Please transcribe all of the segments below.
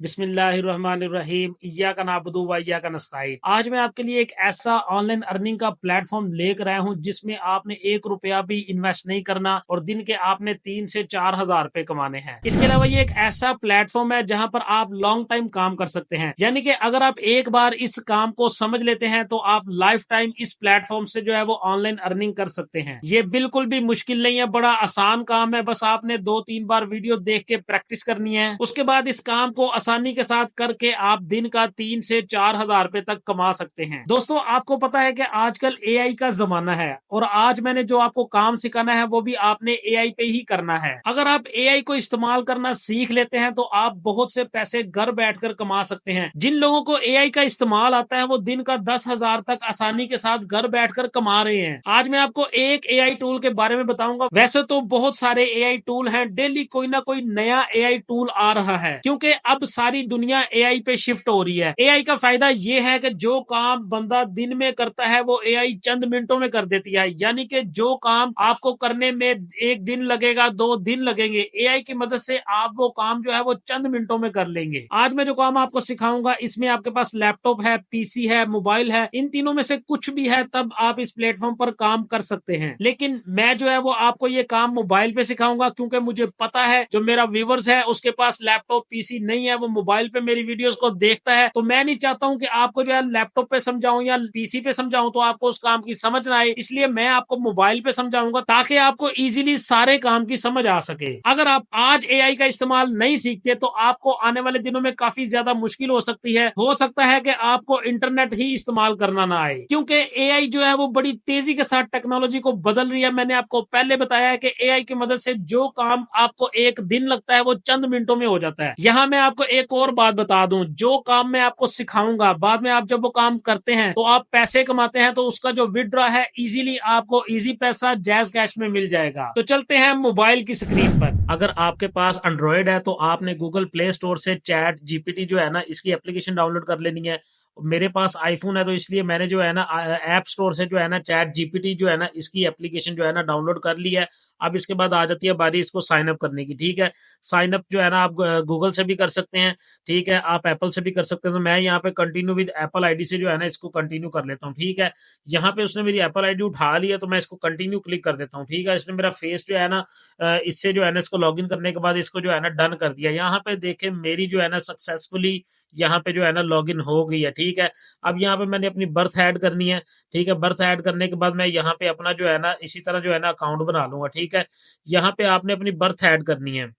बिस्मिल्लाहिर्रहमानिर्रहीम इय्याका नअबुदु व इय्याका नस्तईन। आज मैं आपके लिए एक ऐसा ऑनलाइन अर्निंग का प्लेटफॉर्म लेकर आया हूं जिसमें आपने 1 रुपया भी इन्वेस्ट नहीं करना और दिन के आपने 3 से 4 हजार रुपए कमाने हैं। इसके अलावा ये एक ऐसा प्लेटफॉर्म है जहां पर आप लॉन्ग टाइम काम कर सकते हैं, यानी कि अगर आप एक बार इस काम को समझ लेते हैं तो आप लाइफ टाइम इस प्लेटफॉर्म से जो है वो ऑनलाइन अर्निंग कर सकते हैं। ये बिल्कुल भी मुश्किल नहीं है, बड़ा आसान काम है। बस आपने 2-3 बार वीडियो देख के प्रैक्टिस करनी है। उसके बाद इस काम को आसानी के साथ करके आप दिन का 3 से 4 हजार रुपए तक कमा सकते हैं। दोस्तों, आपको पता है कि आजकल एआई का जमाना है और आज मैंने जो आपको काम सिखाना है वो भी आपने एआई पे ही करना है। अगर आप एआई को इस्तेमाल करना सीख लेते हैं तो आप बहुत से पैसे घर बैठकर कमा सकते हैं। जिन लोगों को एआई का इस्तेमाल आता है वो दिन का 10,000 तक आसानी के साथ घर बैठकर कमा रहे हैं। आज मैं आपको एक एआई टूल के बारे में बताऊंगा। वैसे तो बहुत सारे एआई टूल हैं, डेली कोई ना कोई नया एआई टूल आ रहा है क्योंकि अब सारी दुनिया एआई पे शिफ्ट हो रही है। एआई का फायदा ये है कि जो काम बंदा दिन में करता है वो एआई चंद मिनटों में कर देती है, यानी कि जो काम आपको करने में 1 दिन लगेगा, 2 दिन लगेंगे, एआई की मदद से आप वो काम जो है वो चंद मिनटों में कर लेंगे। आज मैं जो काम आपको सिखाऊंगा इसमें आपके पास लैपटॉप है, पीसी है, मोबाइल है, इन तीनों में से कुछ भी है तब आप इस प्लेटफॉर्म पर काम कर सकते हैं। लेकिन मैं जो है वो आपको ये काम मोबाइल पे सिखाऊंगा क्योंकि मुझे पता है जो मेरा व्यूवर्स है उसके पास लैपटॉप पीसी नहीं है, वो मोबाइल पे मेरी वीडियोस को देखता है। तो मैं नहीं चाहता हूं कि आपको जो है लैपटॉप पे समझाऊं या पीसी पे समझाऊं तो आपको उस काम की समझ ना आए, इसलिए मैं आपको मोबाइल पे समझाऊंगा ताकि आपको इजीली सारे काम की समझ आ सके। अगर आप आज एआई का इस्तेमाल नहीं सीखते तो आपको आने वाले दिनों में काफी ज्यादा मुश्किल हो सकती है। हो सकता है कि आपको इंटरनेट ही इस्तेमाल करना ना आए क्योंकि एआई जो है वो बड़ी तेजी के साथ टेक्नोलॉजी को बदल रही है। मैंने आपको पहले बताया है कि एआई की मदद से जो काम आपको 1 दिन लगता है वो चंद मिनटों में हो जाता है। यहाँ मैं आपको एक और बात बता दूं, जो काम मैं आपको सिखाऊंगा बाद में आप जब वो काम करते हैं तो आप पैसे कमाते हैं तो उसका जो विड्रॉ है इजीली आपको इजी पैसा जैज कैश में मिल जाएगा। तो चलते हैं मोबाइल की स्क्रीन पर। अगर आपके पास एंड्रॉइड है तो आपने गूगल प्ले स्टोर से चैट जीपीटी जो है ना इसकी एप्लीकेशन डाउनलोड कर लेनी है। मेरे पास आईफोन है तो इसलिए मैंने जो है ना ऐप स्टोर से जो है ना चैट जीपीटी जो है ना इसकी एप्लीकेशन जो है ना डाउनलोड कर ली है। अब इसके बाद आ जाती है बारी इसको साइन अप करने की। ठीक है, साइन अप जो है ना आप गूगल से भी कर सकते हैं, ठीक है, आप एप्पल से भी कर सकते हैं। तो मैं यहाँ पे कंटिन्यू विद एप्पल आईडी से जो है ना इसको कंटिन्यू कर लेता हूँ। ठीक है, यहाँ पे उसने मेरी एप्पल आईडी उठा ली है तो मैं इसको कंटिन्यू क्लिक कर देता हूँ। ठीक है, इसने मेरा फेस जो है ना इससे जो है ना इसको लॉगिन करने के बाद इसको जो है ना डन कर दिया। यहाँ पे देखे मेरी जो है ना सक्सेसफुली यहाँ पे जो है ना लॉगिन हो गई है। ठीक है, अब यहाँ पे मैंने अपनी बर्थ ऐड करनी है। ठीक है, बर्थ ऐड करने के बाद मैं यहाँ पे अपना जो है ना इसी तरह जो है ना अकाउंट बना लूंगा। ठीक है, यहाँ पे आपने अपनी बर्थ ऐड करनी है।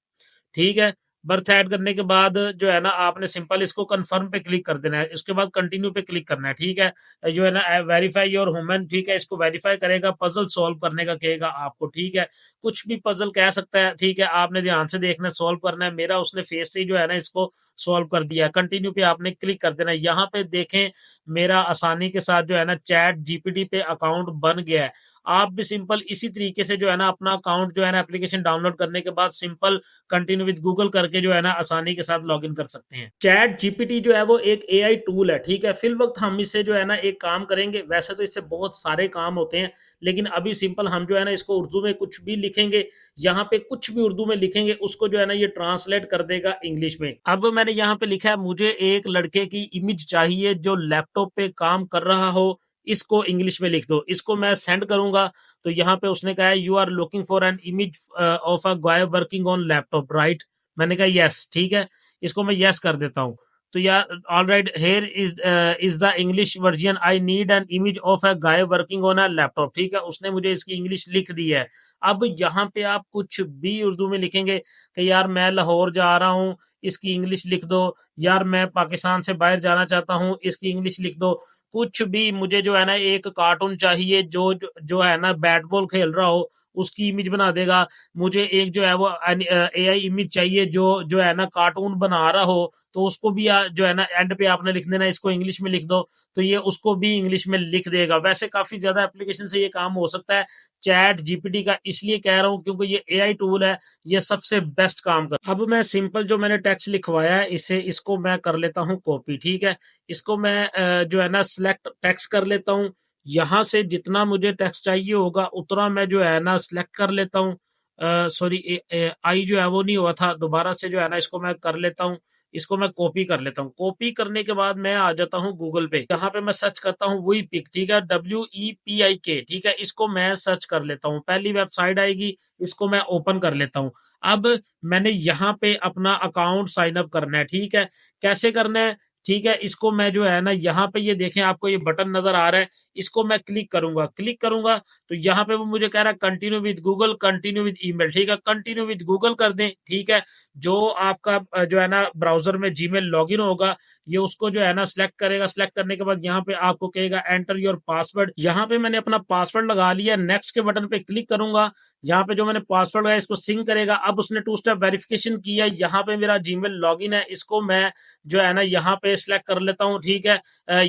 ठीक है, बर्थ ऐड करने के बाद जो है ना आपने सिंपल इसको कंफर्म पे क्लिक कर देना है, इसके बाद कंटिन्यू पे क्लिक करना है। ठीक है, जो है ना वेरीफाई योर ह्यूमन, ठीक है, इसको वेरीफाई करेगा, पजल सॉल्व करने का कहेगा आपको। ठीक है, कुछ भी पजल कह सकता है। ठीक है, आपने ध्यान से देखना, सॉल्व करना है। मेरा उसने फेस से ही जो है ना इसको सॉल्व कर दिया। कंटिन्यू पे आपने क्लिक कर देना है। यहाँ पे देखें मेरा आसानी के साथ जो है ना चैट जीपीटी पे अकाउंट बन गया है। आप भी सिंपल इसी तरीके से जो है ना अपना अकाउंट जो है ना एप्लीकेशन डाउनलोड करने के बाद सिंपल कंटिन्यू विद गूगल करके जो है ना आसानी के साथ लॉगिन कर सकते हैं। चैट जीपीटी जो है वो एक एआई टूल है। ठीक है, फिल वक्त हम इससे जो है ना एक काम करेंगे। वैसे तो इससे बहुत सारे काम होते हैं लेकिन अभी सिंपल हम जो है ना इसको उर्दू में कुछ भी लिखेंगे, यहाँ पे कुछ भी उर्दू में लिखेंगे उसको जो है ना ये ट्रांसलेट कर देगा इंग्लिश में। अब मैंने यहाँ पे लिखा है मुझे एक लड़के की इमेज चाहिए जो लैपटॉप पे काम कर रहा हो, इसको इंग्लिश में लिख दो। इसको मैं सेंड करूंगा तो यहाँ पे उसने कहा है you are looking for an image of a guy working on laptop, right. मैंने कहा यस। ठीक है, इसको मैं यस कर देता हूँ। तो यार all right, here is the English version, I need an image of a guy working on a laptop. ठीक है, उसने मुझे इसकी इंग्लिश लिख दी है। अब यहाँ पे आप कुछ भी उर्दू में लिखेंगे कि यार मैं लाहौर जा रहा हूँ, इसकी इंग्लिश लिख दो। यार मैं पाकिस्तान से बाहर जाना चाहता हूँ, इसकी इंग्लिश लिख दो। कुछ भी, मुझे जो है ना एक कार्टून चाहिए जो है ना बैट बॉल खेल रहा हो, उसकी इमेज बना देगा। मुझे एक जो है वो एआई इमेज चाहिए जो है ना कार्टून बना रहा हो, तो उसको भी जो है ना एंड पे आपने लिख देना इसको इंग्लिश में लिख दो, तो ये उसको भी इंग्लिश में लिख देगा। वैसे काफी ज्यादा एप्लीकेशन से ये काम हो सकता है। चैट जीपीटी का इसलिए कह रहा हूँ क्योंकि ये एआई टूल है, ये सबसे बेस्ट काम कर। अब मैं सिंपल जो मैंने टेक्स्ट लिखवाया है इसको मैं कर लेता हूँ कॉपी। ठीक है, इसको मैं जो है ना सिलेक्ट टेक्स्ट कर लेता हूँ। यहाँ से जितना मुझे टेक्स्ट चाहिए होगा उतना मैं जो है ना सिलेक्ट कर लेता हूँ। सॉरी, आई जो है वो नहीं हुआ था, दोबारा से जो है ना इसको मैं कर लेता हूँ। इसको मैं कॉपी कर लेता हूँ। कॉपी करने के बाद मैं आ जाता हूँ गूगल पे, यहाँ पे मैं सर्च करता हूँ वही पिक, ठीक है, WEPIK, ठीक है, इसको मैं सर्च कर लेता हूँ। पहली वेबसाइट आएगी, इसको मैं ओपन कर लेता हूँ। अब मैंने यहाँ पे अपना अकाउंट साइन अप करना है, ठीक है। कैसे करना है, ठीक है, इसको मैं जो है ना, यहाँ पे ये देखें, आपको ये बटन नजर आ रहा है, इसको मैं क्लिक करूंगा तो यहाँ पे वो मुझे कह रहा है continue with Google, continue with email, ठीक है, कंटिन्यू विद गूगल कर दें, ठीक है। जो आपका जो है ना ब्राउजर में जीमेल लॉगिन होगा, ये उसको जो है ना सिलेक्ट करेगा। सिलेक्ट करने के बाद यहाँ पे आपको कहेगा एंटर योर पासवर्ड। यहाँ पे मैंने अपना पासवर्ड लगा लिया। नेक्स्ट के बटन पे क्लिक करूंगा, यहाँ पे जो मैंने पासवर्ड लगाया इसको सिंक करेगा। अब उसने 2 स्टेप वेरिफिकेशन किया, यहाँ पे मेरा जीमेल लॉगिन है, इसको मैं जो है ना यहाँ पे सिलेक्ट कर लेता हूँ, ठीक है,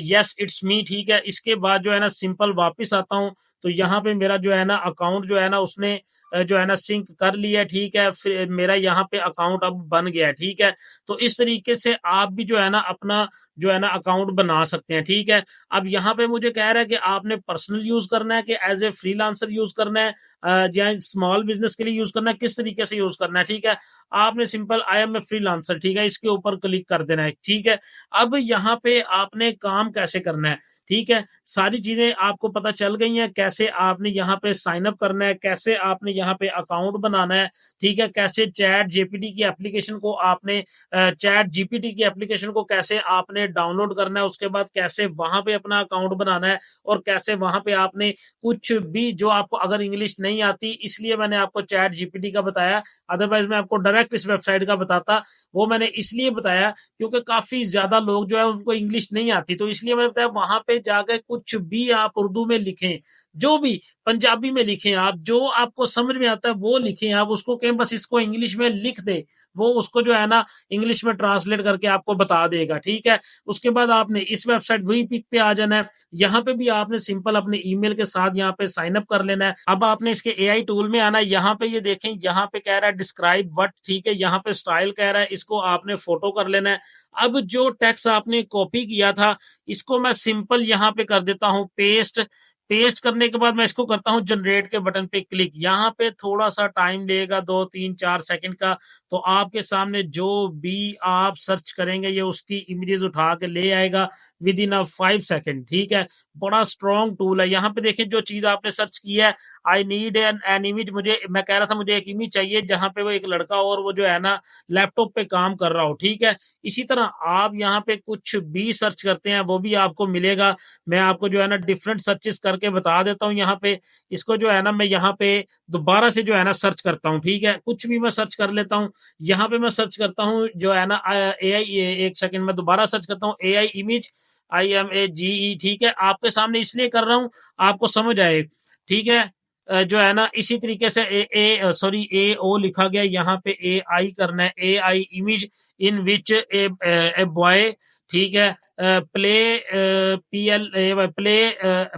यस इट्स मी, ठीक है। इसके बाद जो है ना सिंपल वापस आता हूँ, तो यहाँ पे मेरा जो है ना अकाउंट जो है ना उसने जो है ना सिंक कर लिया, ठीक है। फिर मेरा यहाँ पे अकाउंट अब बन गया, ठीक है। तो इस तरीके से आप भी जो है ना अपना जो है ना अकाउंट बना सकते हैं, ठीक है। अब यहाँ पे मुझे कह रहा है कि आपने पर्सनल यूज करना है कि एज ए फ्रीलांसर यूज करना है, या स्मॉल बिजनेस के लिए यूज करना है, किस तरीके से यूज करना है, ठीक है। आपने simple I am a freelancer, ठीक है, इसके ऊपर क्लिक कर देना है, ठीक है। अब यहाँ पे आपने काम कैसे करना है, ठीक है, सारी चीजें आपको पता चल गई हैं। कैसे आपने यहाँ पे साइन अप करना है, कैसे आपने यहाँ पे अकाउंट बनाना है, ठीक है, कैसे चैट जीपीटी की एप्लीकेशन को आपने चैट जीपीटी की एप्लीकेशन को कैसे आपने डाउनलोड करना है, उसके बाद कैसे वहां पे अपना अकाउंट बनाना है, और कैसे वहां पे आपने कुछ भी जो आपको अगर इंग्लिश नहीं आती, इसलिए मैंने आपको चैट जीपीटी का बताया, अदरवाइज मैं आपको डायरेक्ट इस वेबसाइट का बताता। वो मैंने इसलिए बताया क्योंकि काफी ज्यादा लोग जो है उनको इंग्लिश नहीं आती, तो इसलिए मैंने बताया वहां पे जाकर कुछ भी आप उर्दू में लिखें, जो भी पंजाबी में लिखें, आप जो आपको समझ में आता है वो लिखें, आप उसको कहें बस इसको इंग्लिश में लिख दे, वो उसको जो है ना इंग्लिश में ट्रांसलेट करके आपको बता देगा, ठीक है। उसके बाद आपने इस वेबसाइट वही पिक पे आ जाना है। यहाँ पे भी आपने सिंपल अपने ईमेल के साथ यहाँ पे साइन अप कर लेना है। अब आपने इसके एआई टूल में आना है। यहाँ पे ये देखें, यहाँ पे कह रहा है डिस्क्राइब व्हाट, ठीक है, यहाँ पे स्टाइल कह रहा है, इसको आपने फोटो कर लेना है। अब जो टेक्स्ट आपने कॉपी किया था, इसको मैं सिंपल यहाँ पे कर देता हूँ पेस्ट। पेस्ट करने के बाद मैं इसको करता हूँ जनरेट के बटन पे क्लिक। यहाँ पे थोड़ा सा टाइम लेगा, 2 3 4 सेकंड का। तो आपके सामने जो भी आप सर्च करेंगे ये उसकी इमेजेस उठा के ले आएगा विद इन अ 5 सेकंड, ठीक है। बड़ा स्ट्रॉन्ग टूल है। यहाँ पे देखें जो चीज आपने सर्च की है, आई नीड एन इमेज, मुझे, मैं कह रहा था मुझे एक इमेज चाहिए जहां पे वो एक लड़का और वो जो है ना लैपटॉप पे काम कर रहा हो, ठीक है। इसी तरह आप यहाँ पे कुछ भी सर्च करते हैं वो भी आपको मिलेगा। मैं आपको जो है ना डिफरेंट सर्चेस करके बता देता हूँ। यहाँ पे इसको जो है ना मैं यहाँ पे दोबारा से जो है ना सर्च करता हूँ, ठीक है, कुछ भी मैं सर्च कर लेता हूँ। यहाँ पे मैं सर्च करता हूँ जो है ना AI, एक सेकंड में दोबारा सर्च करता हूँ AI इमेज, IMAGE, ठीक है। आपके सामने इसलिए कर रहा हूँ आपको समझ आए, ठीक है। जो है ना इसी तरीके से AO लिखा गया, यहाँ पे AI करना है, AI image in which a boy, ठीक है, प्ले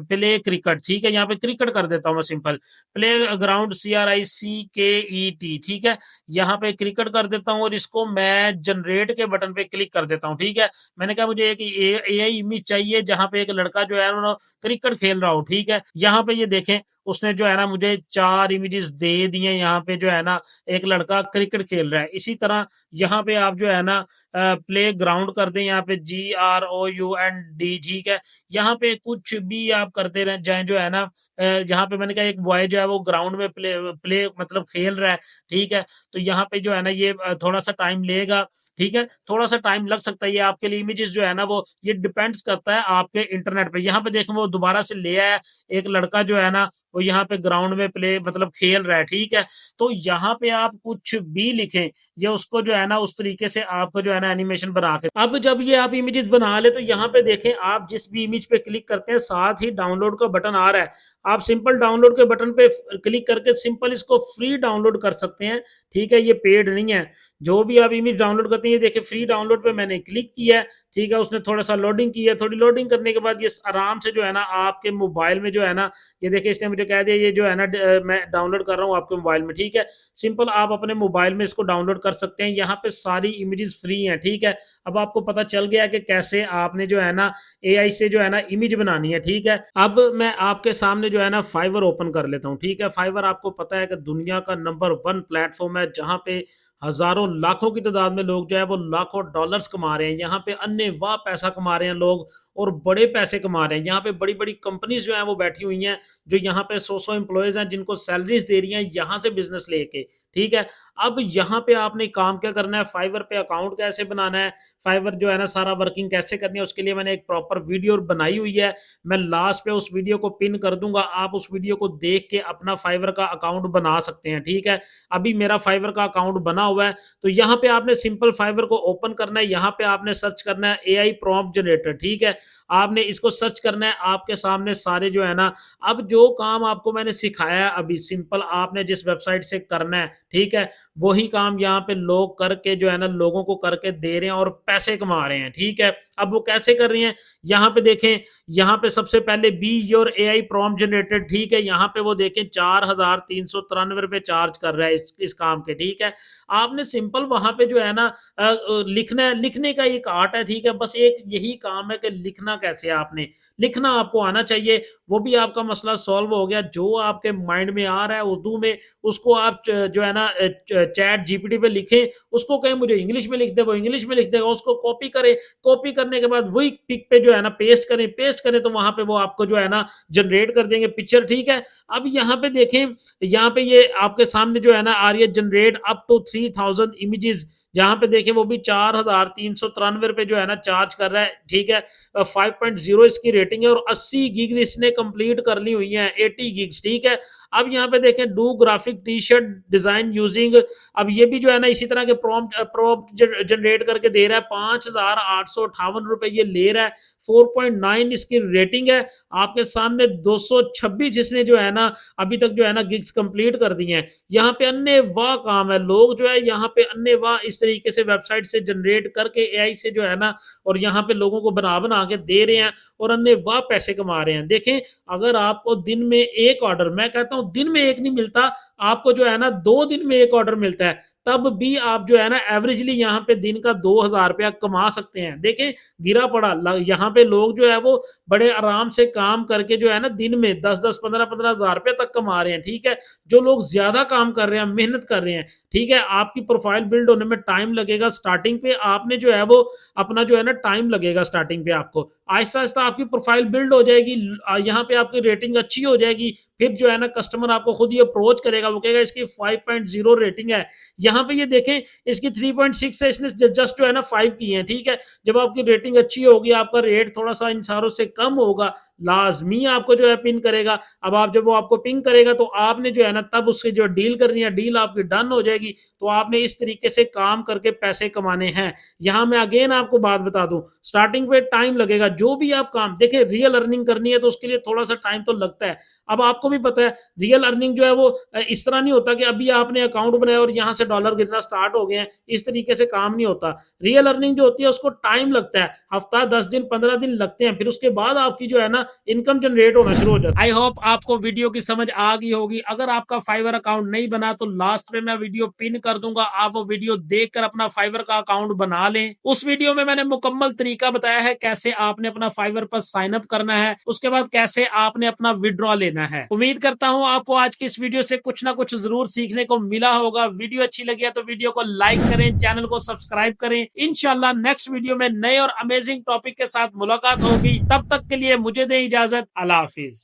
प्ले क्रिकेट, ठीक है। यहाँ पे क्रिकेट कर देता हूँ मैं सिंपल, प्ले ग्राउंड CRICKET, ठीक है। यहाँ पे क्रिकेट कर देता हूँ और इसको मैं जनरेट के बटन पे क्लिक कर देता हूँ, ठीक है। मैंने कहा मुझे एक AI इमेज चाहिए जहां पे एक लड़का जो है ना क्रिकेट खेल रहा हो, ठीक है। यहाँ पे ये देखें उसने जो है ना मुझे 4 इमेजेस दे दिए। यहाँ पे जो है ना एक लड़का क्रिकेट खेल रहा है। इसी तरह यहाँ पे आप जो है ना प्ले ग्राउंड कर दें, यहाँ पे GROUND, ठीक है। यहाँ पे कुछ भी आप करते रह जाए जो है ना, यहाँ पे मैंने कहा एक बॉय जो है वो ग्राउंड में प्ले प्ले मतलब खेल रहा है, ठीक है। तो यहाँ पे जो है ना ये थोड़ा सा टाइम लेगा, ठीक है, थोड़ा सा टाइम लग सकता है ये आपके लिए। इमेजेस जो है ना वो ये डिपेंड्स करता है आपके इंटरनेट पे। यहाँ पे देखें वो दोबारा से ले आया, एक लड़का जो है ना वो यहाँ पे ग्राउंड में प्ले मतलब खेल रहा है, ठीक है। तो यहाँ पे आप कुछ भी लिखें, ये उसको जो है ना उस तरीके से आपको जो है ना एनिमेशन बना के। अब जब ये आप इमेजेस बना ले तो यहाँ पे देखें आप जिस भी इमेज पे क्लिक करते हैं साथ ही डाउनलोड का बटन आ रहा है। आप सिंपल डाउनलोड के बटन पे क्लिक करके सिंपल इसको फ्री डाउनलोड कर सकते हैं, ठीक है, ये पेड नहीं है। जो भी आप इमेज डाउनलोड करते हैं, ये देखिए फ्री डाउनलोड पे मैंने क्लिक किया है, ठीक है। उसने थोड़ा सा लोडिंग की है, थोड़ी लोडिंग करने के बाद ये आराम से जो है ना आपके मोबाइल में जो है ना, ये देखिए इसने मुझे कह दिया ये जो है ना मैं डाउनलोड कर रहा हूँ आपके मोबाइल में, ठीक है। सिंपल आप अपने मोबाइल में इसको डाउनलोड कर सकते हैं। यहाँ पे सारी इमेजेस फ्री हैं, ठीक है। अब आपको पता चल गया कि कैसे आपने जो है ना AI से जो है ना इमेज बनानी है, ठीक है। अब मैं आपके सामने जो है ना फाइवर ओपन कर लेता हूँ, ठीक है। फाइवर आपको पता है कि दुनिया का नंबर 1 प्लेटफॉर्म है जहाँ पे हजारों लाखों की तादाद में लोग जो है वो लाखों डॉलर्स कमा रहे हैं। यहाँ पे अन्य वाह पैसा कमा रहे हैं लोग, और बड़े पैसे कमा रहे हैं। यहाँ पे बड़ी बड़ी कंपनीज जो है वो बैठी हुई हैं, जो यहाँ पे 100 एम्प्लॉयज हैं, जिनको सैलरीज दे रही हैं यहाँ से बिजनेस लेके। ठीक है, अब यहाँ पे आपने काम क्या करना है, फाइवर पे अकाउंट कैसे बनाना है, फाइवर जो है ना सारा वर्किंग कैसे करनी है, उसके लिए मैंने एक प्रॉपर वीडियो बनाई हुई है। मैं लास्ट पे उस वीडियो को पिन कर दूंगा, आप उस वीडियो को देख के अपना फाइवर का अकाउंट बना सकते हैं। ठीक है, अभी मेरा फाइवर का अकाउंट बना हुआ है, तो यहाँ पे आपने सिंपल फाइवर को ओपन करना है। यहाँ पे आपने सर्च करना है एआई प्रॉम्प्ट जनरेटर। ठीक है, आपने इसको सर्च करना है, आपके सामने सारे जो है ना, अब जो काम आपको मैंने सिखाया है अभी सिंपल आपने जिस वेबसाइट से करना है, ठीक है, वही काम यहाँ पे लोग करके जो है ना लोगों को करके दे रहे हैं और पैसे कमा रहे हैं। ठीक है, अब वो कैसे कर रही हैं, यहाँ पे देखें, यहाँ पे सबसे पहले be your AI prompt generated. ठीक है, यहाँ पे वो देखें 4,393 रुपए चार्ज कर रहा है इस काम के। ठीक है, आपने सिंपल वहां पे जो है ना लिखना है, लिखने का एक आर्ट है। ठीक है, बस एक यही काम है कि लिखना कैसे है, आपने लिखना आपको आना चाहिए, वो भी आपका मसला सॉल्व हो गया। जो आपके माइंड में आ रहा है उर्दू में, उसको आप जो है ना चैट जीपीटी पे लिखें, उसको कहें मुझे इंग्लिश में लिख दे, वो इंग्लिश में लिख देगा, उसको कॉपी करें, कॉपी करने के बाद वही पिक पे जो है ना पेस्ट करें, पेस्ट करें तो वहां पे वो आपको जो है ना जनरेट कर देंगे पिक्चर। ठीक है, अब यहाँ पे देखें, यहाँ पे ये आपके सामने जो है ना आ रही है जनरेट अप टू 3000 इमेजेस, जहां पे देखें वो भी 4,393 रुपए जो है ना चार्ज कर रहा है। ठीक है, 5.0 इसकी रेटिंग है और 80 गिग्स इसने कंप्लीट कर ली हुई है, 80 गिग्स। ठीक है, अब यहाँ पे देखें do graphic T shirt design using, अब ये भी जो है ना इसी तरह के प्रॉम्प्ट जनरेट करके दे रहा है। 5,858 रुपए ये ले रहा है, 4.9 इसकी रेटिंग है। आपके सामने 226 इसने जो है ना अभी तक जो है ना गिग्स कंप्लीट कर दी हैं। यहाँ पे अन्य वाह काम है, लोग जो है यहाँ पे अन्य वाह इस तरीके से वेबसाइट से जनरेट करके एआई से जो है ना, और यहाँ पे लोगों को बना बना के दे रहे हैं और अन्य वाह पैसे कमा रहे हैं। देखें, अगर आपको दिन में एक ऑर्डर, मैं कहता हूं दिन में एक नहीं मिलता, आपको जो है ना 2 दिन में एक ऑर्डर मिलता है, तब भी आप जो है ना एवरेजली यहाँ पे दिन का 2,000 रुपया कमा सकते हैं। देखें, गिरा पड़ा यहाँ पे लोग जो है वो बड़े आराम से काम करके जो है ना दिन में 10-10 15-15 हजार रुपये तक कमा रहे हैं। ठीक है, जो लोग ज्यादा काम कर रहे हैं, मेहनत कर रहे हैं। ठीक है, आपकी प्रोफाइल बिल्ड होने में टाइम लगेगा, स्टार्टिंग पे आपने जो है वो अपना जो है ना टाइम लगेगा, स्टार्टिंग पे आपको आहिस्ता आहिस्ता आपकी प्रोफाइल बिल्ड हो जाएगी, यहाँ पे आपकी रेटिंग अच्छी हो जाएगी, फिर जो है ना कस्टमर आपको खुद ही अप्रोच करेगा, वो कहेगा इसकी 5.0 रेटिंग है। यहाँ पे ये देखें इसकी 3.6 है, इसने जस्ट जो है ना 5 की है। ठीक है, जब आपकी रेटिंग अच्छी होगी, आपका रेट थोड़ा सा इन सारों से कम होगा, लाजमी आपको जो है पिन करेगा। अब आप जब वो आपको पिन करेगा तो आपने जो है ना तब उससे जो डील करनी है, डील आपकी डन हो जाएगी। तो आपने इस तरीके से काम करके पैसे कमाने हैं। यहाँ मैं अगेन आपको बात बता दूं, स्टार्टिंग पे टाइम लगेगा, जो भी आप काम देखें, रियल अर्निंग करनी है तो उसके लिए थोड़ा सा टाइम तो लगता है। अब आपको भी पता है रियल अर्निंग जो है वो इस तरह नहीं होता कि अभी आपने अकाउंट बनाया और यहाँ से डॉलर गिरना स्टार्ट हो गए हैं, इस तरीके से काम नहीं होता। रियल अर्निंग जो होती है उसको टाइम लगता है, हफ्ता 10 दिन 15 दिन लगते हैं, फिर उसके बाद आपकी जो है ना इनकम जनरेट होना शुरू हो जाता है। आई होप आपको वीडियो की समझ आ गई होगी। अगर आपका फाइवर अकाउंट नहीं बना तो लास्ट में मैं वीडियो पिन कर दूंगा, आप वो वीडियो देखकर अपना फाइवर का अकाउंट बना लें। उस वीडियो में मैंने मुकम्मल तरीका बताया है कैसे आपने अपना फाइवर पर साइन अप करना है, उसके बाद कैसे आपने अपना विड्रॉ लेना है। उम्मीद करता हूं आपको आज की इस वीडियो से कुछ ना कुछ जरूर सीखने को मिला होगा। वीडियो अच्छी लगी है तो वीडियो को लाइक करें, चैनल को सब्सक्राइब करें। इंशाल्लाह नेक्स्ट वीडियो में नए और अमेजिंग टॉपिक के साथ मुलाकात होगी। तब तक के लिए मुझे दें इजाजत। अल्लाह हाफिज।